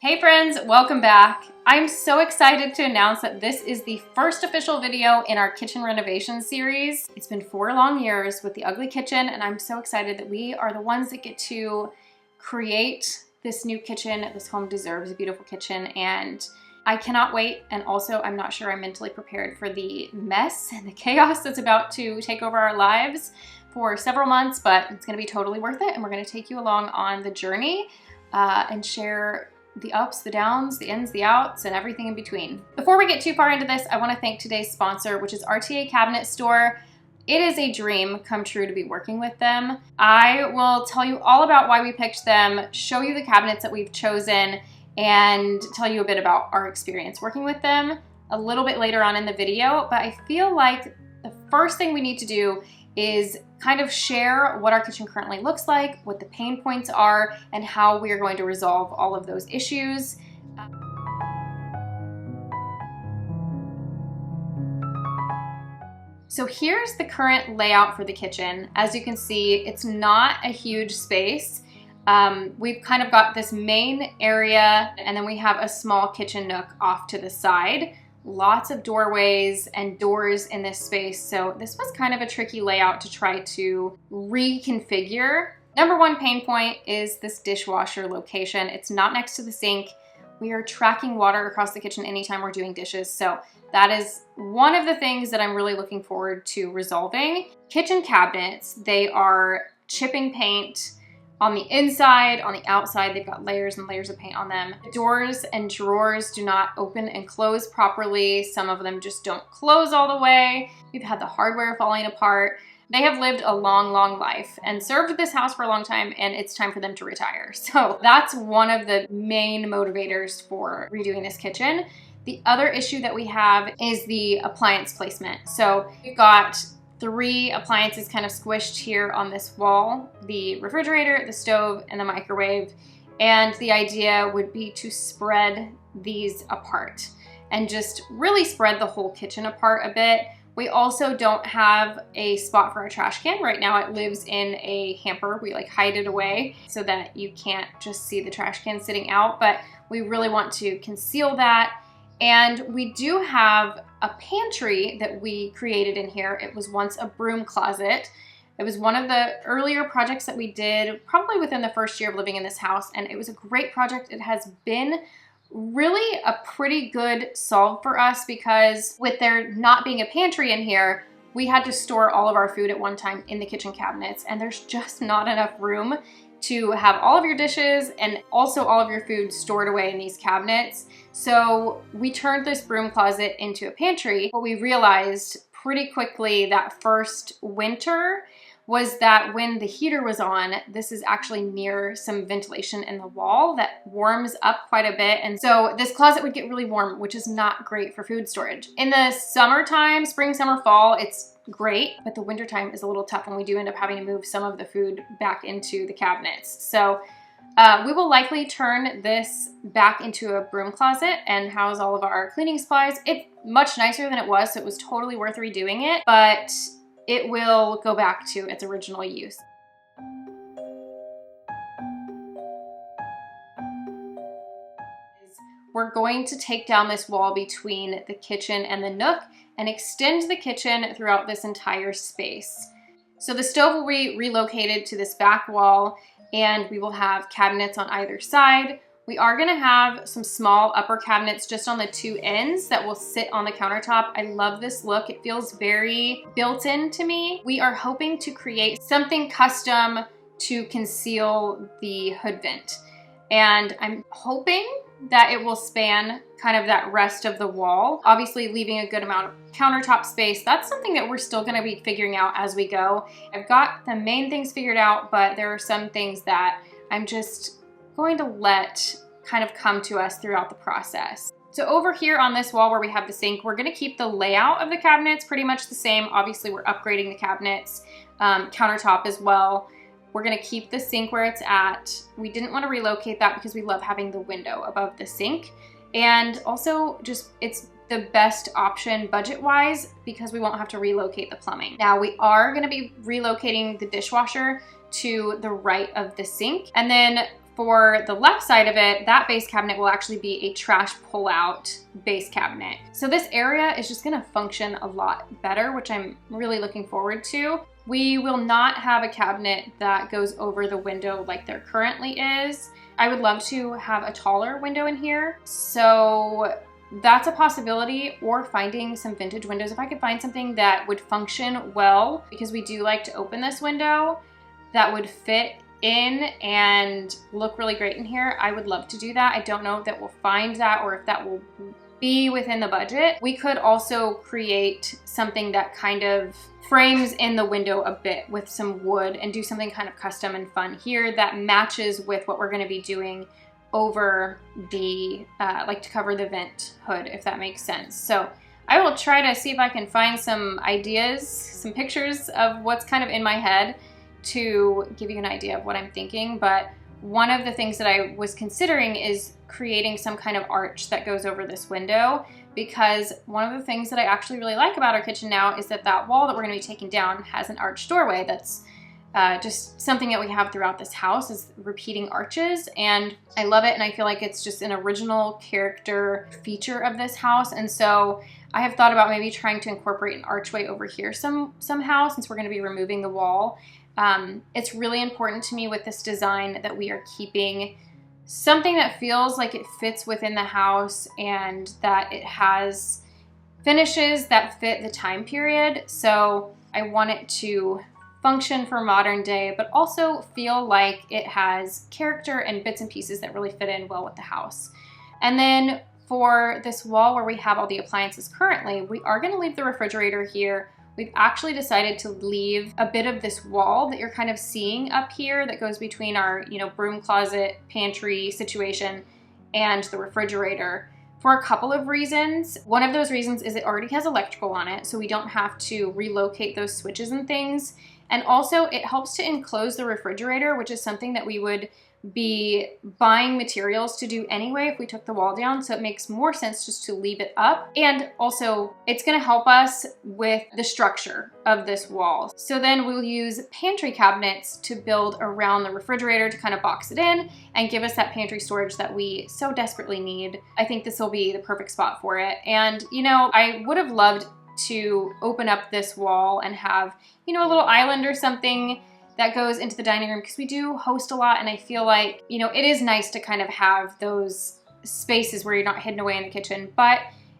Hey friends, welcome back. I'm so excited to announce that this is the first official video in our kitchen renovation series. It's been 4 long years with the ugly kitchen, and I'm so excited that we are the ones that get to create this new kitchen. This home deserves a beautiful kitchen, and I cannot wait. And also, I'm not sure I'm mentally prepared for the mess and the chaos that's about to take over our lives for several months, but it's gonna be totally worth it, and we're gonna take you along on the journey and share the ups, the downs, the ins, the outs, and everything in between. Before we get too far into this, I want to thank today's sponsor, which is RTA Cabinet Store. It is a dream come true to be working with them. I will tell you all about why we picked them, show you the cabinets that we've chosen, and tell you a bit about our experience working with them a little bit later on in the video. But I feel like the first thing we need to do is kind of share what our kitchen currently looks like, what the pain points are, and how we are going to resolve all of those issues. So here's the current layout for the kitchen. As you can see, it's not a huge space. We've kind of got this main area, and then we have a small kitchen nook off to the side. Lots of doorways and doors in this space, so this was kind of a tricky layout to try to reconfigure. Number one pain point is this dishwasher location. It's not next to the sink. We are tracking water across the kitchen anytime we're doing dishes, so that is one of the things that I'm really looking forward to resolving. Kitchen cabinets, they are chipping paint on the inside, on the outside. They've got layers and layers of paint on them. Doors and drawers do not open and close properly. Some of them just don't close all the way. We've had the hardware falling apart. They have lived a long, long life and served this house for a long time, and it's time for them to retire. So that's one of the main motivators for redoing this kitchen. The other issue that we have is the appliance placement. So we've got 3 appliances kind of squished here on this wall: the refrigerator, the stove, and the microwave. And the idea would be to spread these apart and just really spread the whole kitchen apart a bit. We also don't have a spot for our trash can. Right now it lives in a hamper. We like hide it away so that you can't just see the trash can sitting out, but we really want to conceal that. And we do have a pantry that we created in here. It was once a broom closet. It was one of the earlier projects that we did probably within the first year of living in this house, and it was a great project. It has been really a pretty good solve for us because with there not being a pantry in here, we had to store all of our food at one time in the kitchen cabinets, and there's just not enough room to have all of your dishes and also all of your food stored away in these cabinets. So we turned this broom closet into a pantry. What we realized pretty quickly that first winter was that when the heater was on, this is actually near some ventilation in the wall that warms up quite a bit. And so this closet would get really warm, which is not great for food storage. In the summertime, spring, summer, fall, it's great, but the wintertime is a little tough, and we do end up having to move some of the food back into the cabinets. So we will likely turn this back into a broom closet and house all of our cleaning supplies. It's much nicer than it was, so it was totally worth redoing it, but it will go back to its original use. We're going to take down this wall between the kitchen and the nook and extend the kitchen throughout this entire space. So the stove will be relocated to this back wall, and we will have cabinets on either side. We are gonna have some small upper cabinets just on the 2 ends that will sit on the countertop. I love this look. It feels very built-in to me. We are hoping to create something custom to conceal the hood vent. And I'm hoping that it will span kind of that rest of the wall, obviously leaving a good amount of countertop space. That's something that we're still gonna be figuring out as we go. I've got the main things figured out, but there are some things that I'm just going to let kind of come to us throughout the process. So over here on this wall where we have the sink, we're gonna keep the layout of the cabinets pretty much the same. Obviously we're upgrading the cabinets, countertop as well. We're gonna keep the sink where it's at. We didn't wanna relocate that because we love having the window above the sink. And also just, it's the best option budget-wise because we won't have to relocate the plumbing. Now we are gonna be relocating the dishwasher to the right of the sink. And then for the left side of it, that base cabinet will actually be a trash pull-out base cabinet. So this area is just gonna function a lot better, which I'm really looking forward to. We will not have a cabinet that goes over the window like there currently is. I would love to have a taller window in here. So that's a possibility, or finding some vintage windows. If I could find something that would function well, because we do like to open this window, that would fit in and look really great in here, I would love to do that. I don't know if that we'll find that or if that will be within the budget. We could also create something that kind of frames in the window a bit with some wood and do something kind of custom and fun here that matches with what we're going to be doing over the, like to cover the vent hood, if that makes sense. So I will try to see if I can find some ideas, some pictures of what's kind of in my head to give you an idea of what I'm thinking. But one of the things that I was considering is creating some kind of arch that goes over this window, because one of the things that I actually really like about our kitchen now is that that wall that we're going to be taking down has an arched doorway. That's just something that we have throughout this house, is repeating arches, and I love it, and I feel like it's just an original character feature of this house. And so I have thought about maybe trying to incorporate an archway over here somehow, since we're going to be removing the wall. It's really important to me with this design that we are keeping something that feels like it fits within the house and that it has finishes that fit the time period. So I want it to function for modern day, but also feel like it has character and bits and pieces that really fit in well with the house. And then for this wall where we have all the appliances currently, we are going to leave the refrigerator here. We've actually decided to leave a bit of this wall that you're kind of seeing up here that goes between our, broom closet, pantry situation and the refrigerator for a couple of reasons. One of those reasons is it already has electrical on it, so we don't have to relocate those switches and things. And also it helps to enclose the refrigerator, which is something that we would be buying materials to do anyway if we took the wall down. So it makes more sense just to leave it up. And also it's going to help us with the structure of this wall. So then we'll use pantry cabinets to build around the refrigerator to kind of box it in and give us that pantry storage that we so desperately need. I think this will be the perfect spot for it. And I would have loved to open up this wall and have, a little island or something that goes into the dining room, because we do host a lot, and I feel like, it is nice to kind of have those spaces where you're not hidden away in the kitchen, but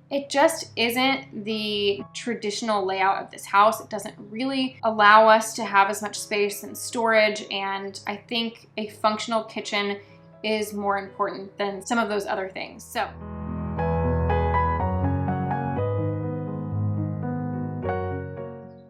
it just isn't the traditional layout of this house. It doesn't really allow us to have as much space and storage, and I think a functional kitchen is more important than some of those other things. So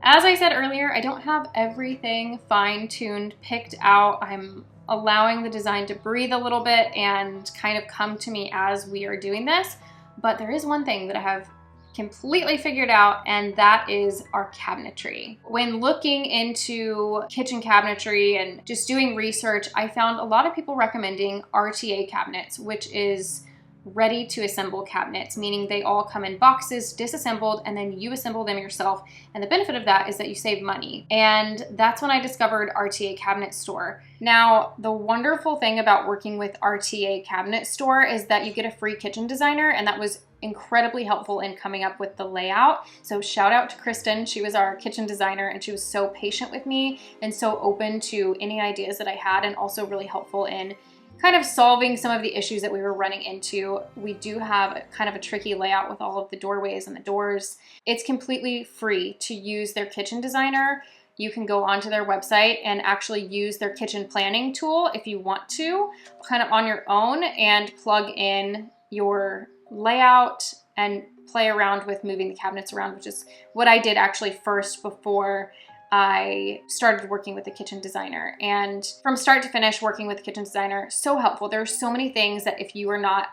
as I said earlier, I don't have everything fine-tuned, picked out. I'm allowing the design to breathe a little bit and kind of come to me as we are doing this. But there is one thing that I have completely figured out, and that is our cabinetry. When looking into kitchen cabinetry and just doing research, I found a lot of people recommending RTA cabinets, which is ready to assemble cabinets, meaning they all come in boxes, disassembled, and then you assemble them yourself. And the benefit of that is that you save money. And that's when I discovered RTA Cabinet Store. Now, the wonderful thing about working with RTA Cabinet Store is that you get a free kitchen designer, and that was incredibly helpful in coming up with the layout. So shout out to Kristen. She was our kitchen designer, and she was so patient with me and so open to any ideas that I had, and also really helpful in kind of solving some of the issues that we were running into. We do have kind of a tricky layout with all of the doorways and the doors. It's completely free to use their kitchen designer. You can go onto their website and actually use their kitchen planning tool if you want to, kind of on your own, and plug in your layout and play around with moving the cabinets around, which is what I did actually first before I started working with the kitchen designer. And from start to finish, working with the kitchen designer, so helpful. There are so many things that if you are not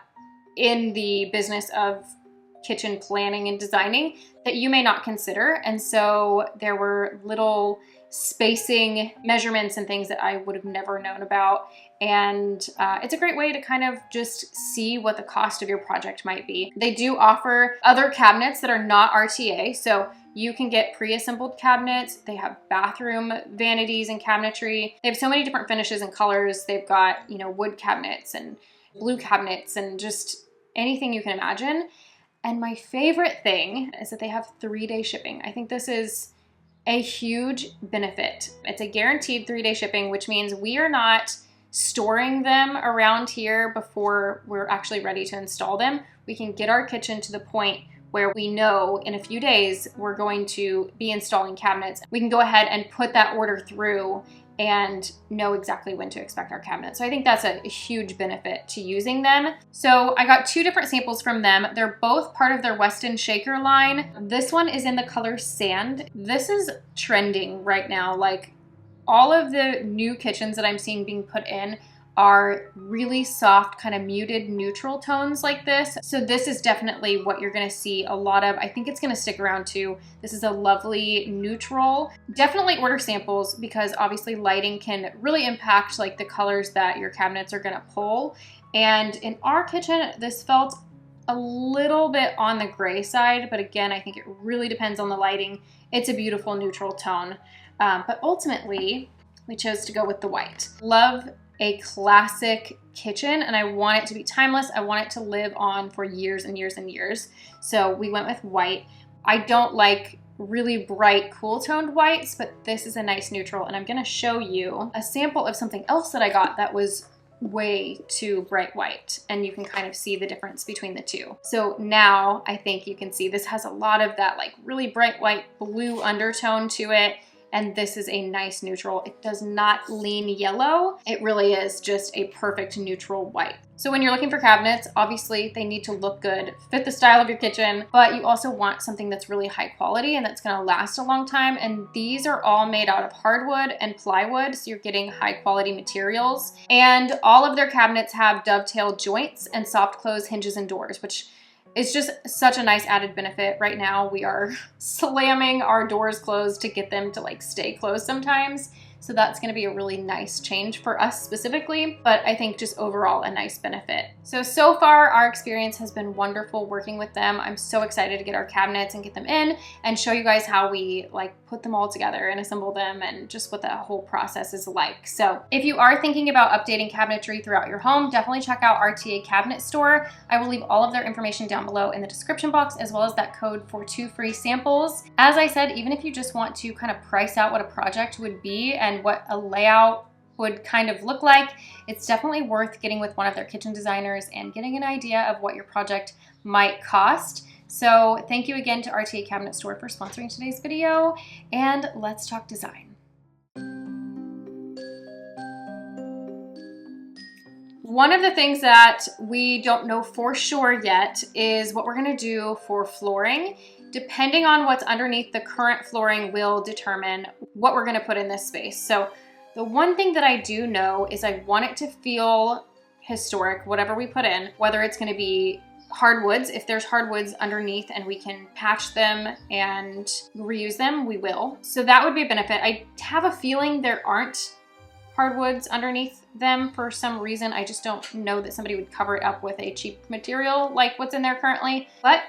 in the business of kitchen planning and designing that you may not consider. And so there were little spacing measurements and things that I would have never known about. And it's a great way to kind of just see what the cost of your project might be. They do offer other cabinets that are not RTA. So you can get pre-assembled cabinets. They have bathroom vanities and cabinetry. They have so many different finishes and colors. They've got, you know, wood cabinets and blue cabinets and just anything you can imagine. And my favorite thing is that they have 3-day shipping. I think this is a huge benefit. It's a guaranteed 3-day shipping, which means we are not storing them around here before we're actually ready to install them. We can get our kitchen to the point where we know in a few days we're going to be installing cabinets. We can go ahead and put that order through and know exactly when to expect our cabinet. So I think that's a huge benefit to using them. So I got 2 different samples from them. They're both part of their Weston Shaker line. This one is in the color sand. This is trending right now. Like, all of the new kitchens that I'm seeing being put in are really soft, kind of muted neutral tones like this. So this is definitely what you're gonna see a lot of. I think it's gonna stick around too. This is a lovely neutral. Definitely order samples because obviously lighting can really impact like the colors that your cabinets are gonna pull. And in our kitchen, this felt a little bit on the gray side, but again, I think it really depends on the lighting. It's a beautiful neutral tone. But ultimately, we chose to go with the white. Love a classic kitchen, and I want it to be timeless. I want it to live on for years and years and years. So we went with white. I don't like really bright, cool toned whites, but this is a nice neutral, and I'm gonna show you a sample of something else that I got that was way too bright white, and you can kind of see the difference between the two. So now I think you can see this has a lot of that like really bright white blue undertone to it. And this is a nice neutral. It does not lean yellow. It really is just a perfect neutral white. So when you're looking for cabinets, obviously they need to look good, fit the style of your kitchen, but you also want something that's really high quality and that's gonna last a long time. And these are all made out of hardwood and plywood, so you're getting high quality materials. And all of their cabinets have dovetail joints and soft close hinges and doors, which it's just such a nice added benefit. Right now we are slamming our doors closed to get them to like stay closed sometimes. So that's gonna be a really nice change for us specifically, but I think just overall a nice benefit. So far our experience has been wonderful working with them. I'm so excited to get our cabinets and get them in and show you guys how we like put them all together and assemble them and just what that whole process is like. So if you are thinking about updating cabinetry throughout your home, definitely check out RTA Cabinet Store. I will leave all of their information down below in the description box, as well as that code for 2 free samples. As I said, even if you just want to kind of price out what a project would be and what a layout would kind of look like, it's definitely worth getting with one of their kitchen designers and getting an idea of what your project might cost. So thank you again to RTA Cabinet Store for sponsoring today's video, and let's talk design. One of the things that we don't know for sure yet is what we're gonna do for flooring. Depending on what's underneath the current flooring will determine what we're gonna put in this space. So the one thing that I do know is I want it to feel historic, whatever we put in, whether it's gonna be hardwoods. If there's hardwoods underneath and we can patch them and reuse them, we will. So that would be a benefit. I have a feeling there aren't hardwoods underneath them for some reason. I just don't know that somebody would cover it up with a cheap material like what's in there currently, but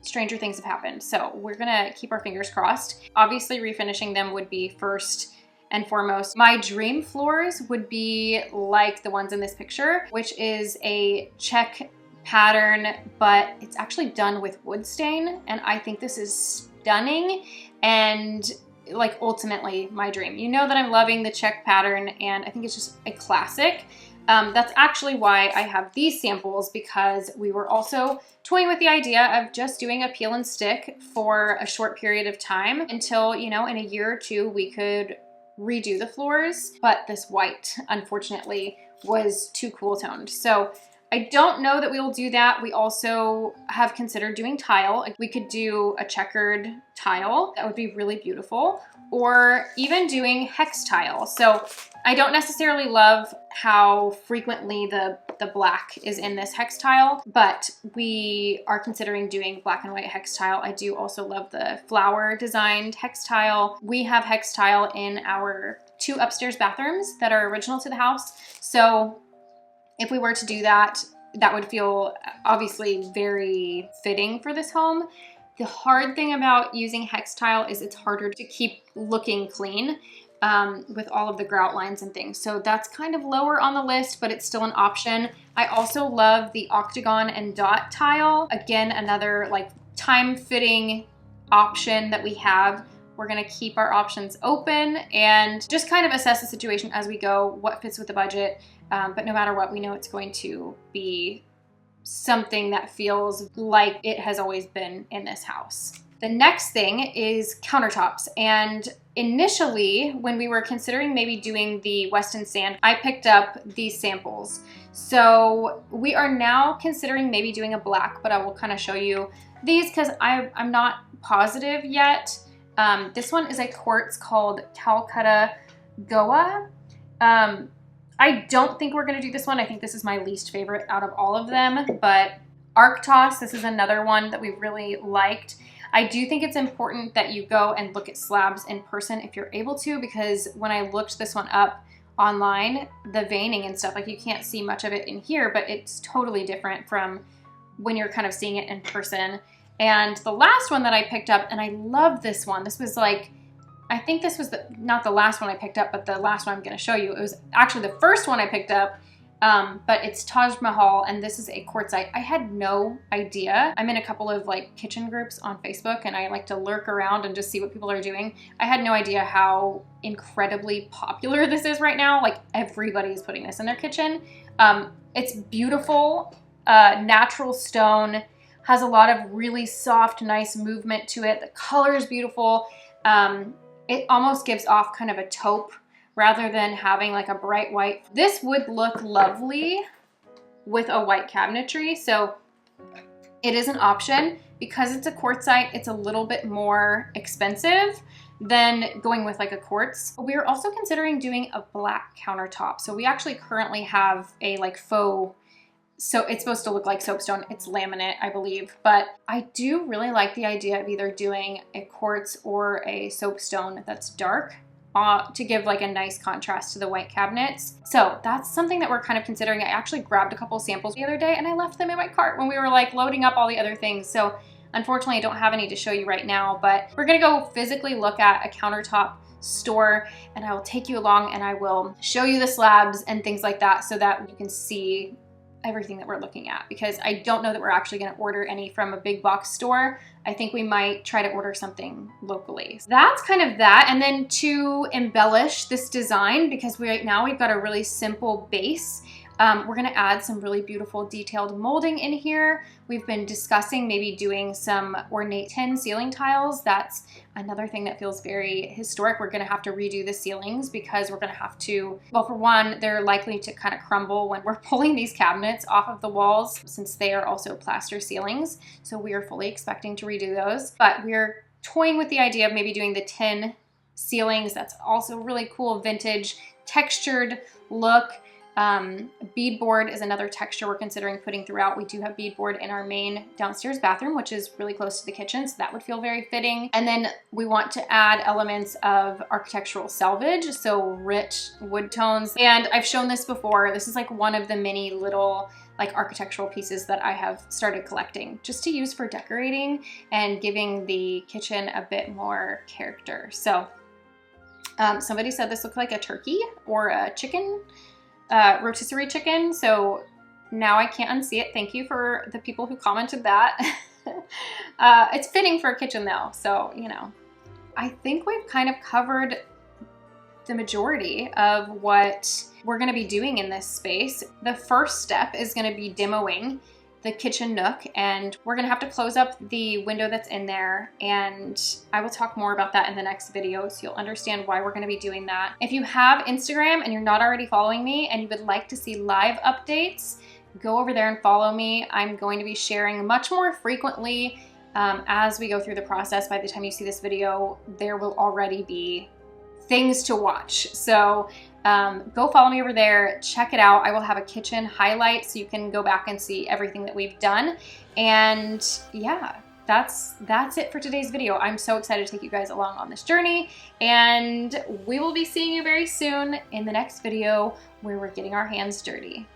stranger things have happened. So we're gonna keep our fingers crossed. Obviously refinishing them would be first and foremost. My dream floors would be like the ones in this picture, which is a check pattern, but it's actually done with wood stain. And I think this is stunning and like ultimately my dream. You know that I'm loving the check pattern and I think it's just a classic. That's actually why I have these samples, because we were also toying with the idea of just doing a peel and stick for a short period of time until, you know, in a year or two we could redo the floors. But this white, unfortunately, was too cool toned. So I don't know that we will do that. We also have considered doing tile. We could do a checkered tile. That would be really beautiful. or even doing hex tile. So I don't necessarily love how frequently the black is in this hex tile, but we are considering doing black and white hex tile. I do also love the flower designed hex tile. We have hex tile in our 2 upstairs bathrooms that are original to the house. So if we were to do that, that would feel obviously very fitting for this home. The hard thing about using hex tile is it's harder to keep looking clean with all of the grout lines and things. So that's kind of lower on the list, but it's still an option. I also love the octagon and dot tile. Again, another like time-fitting option that we have. We're gonna keep our options open and just kind of assess the situation as we go, what fits with the budget. But no matter what, we know it's going to be something that feels like it has always been in this house. The next thing is countertops. And initially, when we were considering maybe doing the Weston sand, I picked up these samples. So we are now considering maybe doing a black, but I will kind of show you these because I'm not positive yet. This one is a quartz called Calcutta Goa. I don't think we're gonna do this one. I think this is my least favorite out of all of them, but Arctos, this is another one that we really liked. I do think it's important that you go and look at slabs in person if you're able to, because when I looked this one up online, the veining and stuff, like you can't see much of it in here, but it's totally different from when you're kind of seeing it in person. And the last one that I picked up, and I love this one, this was like, I think this was not the last one I picked up, but the last one I'm gonna show you. It was actually the first one I picked up, but it's Taj Mahal, and this is a quartzite. I had no idea. I'm in a couple of like kitchen groups on Facebook, and I like to lurk around and just see what people are doing. I had no idea how incredibly popular this is right now. Like everybody is putting this in their kitchen. It's beautiful, natural stone, has a lot of really soft, nice movement to it. The color is beautiful. It almost gives off kind of a taupe rather than having like a bright white. This would look lovely with a white cabinetry, so it is an option. Because it's a quartzite, it's a little bit more expensive than going with like a quartz. We are also considering doing a black countertop. So we actually currently have a like faux, so it's supposed to look like soapstone. It's laminate, I believe. But I do really like the idea of either doing a quartz or a soapstone that's dark to give like a nice contrast to the white cabinets. So that's something that we're kind of considering. I actually grabbed a couple samples the other day and I left them in my cart when we were like loading up all the other things. So unfortunately, I don't have any to show you right now, but we're gonna go physically look at a countertop store and I will take you along and I will show you the slabs and things like that so that you can see everything that we're looking at, because I don't know that we're actually going to order any from a big box store. I think we might try to order something locally. So that's kind of that. And then to embellish this design, because right now we've got a really simple base, we're going to add some really beautiful detailed molding in here. We've been discussing maybe doing some ornate tin ceiling tiles. That's another thing that feels very historic. We're going to have to redo the ceilings because we're going to have to, well, for one, they're likely to kind of crumble when we're pulling these cabinets off of the walls since they are also plaster ceilings. So we are fully expecting to redo those, but we're toying with the idea of maybe doing the tin ceilings. That's also really cool, vintage, textured look. Beadboard is another texture we're considering putting throughout. We do have beadboard in our main downstairs bathroom, which is really close to the kitchen, so that would feel very fitting. And then we want to add elements of architectural salvage, so rich wood tones. And I've shown this before. This is like one of the many little like architectural pieces that I have started collecting just to use for decorating and giving the kitchen a bit more character. So somebody said this looked like a turkey or a chicken. Rotisserie chicken, so now I can't unsee it. Thank you for the people who commented that. It's fitting for a kitchen though, so you know. I think we've kind of covered the majority of what we're going to be doing in this space. The first step is going to be demoing the kitchen nook, and we're gonna have to close up the window that's in there, and I will talk more about that in the next video so you'll understand why we're gonna be doing that. If you have Instagram and you're not already following me and you would like to see live updates, go over there and follow me. I'm going to be sharing much more frequently as we go through the process. By the time you see this video, there will already be things to watch. So go follow me over there, check it out. I will have a kitchen highlight so you can go back and see everything that we've done. And yeah, that's it for today's video. I'm so excited to take you guys along on this journey, and we will be seeing you very soon in the next video where we're getting our hands dirty.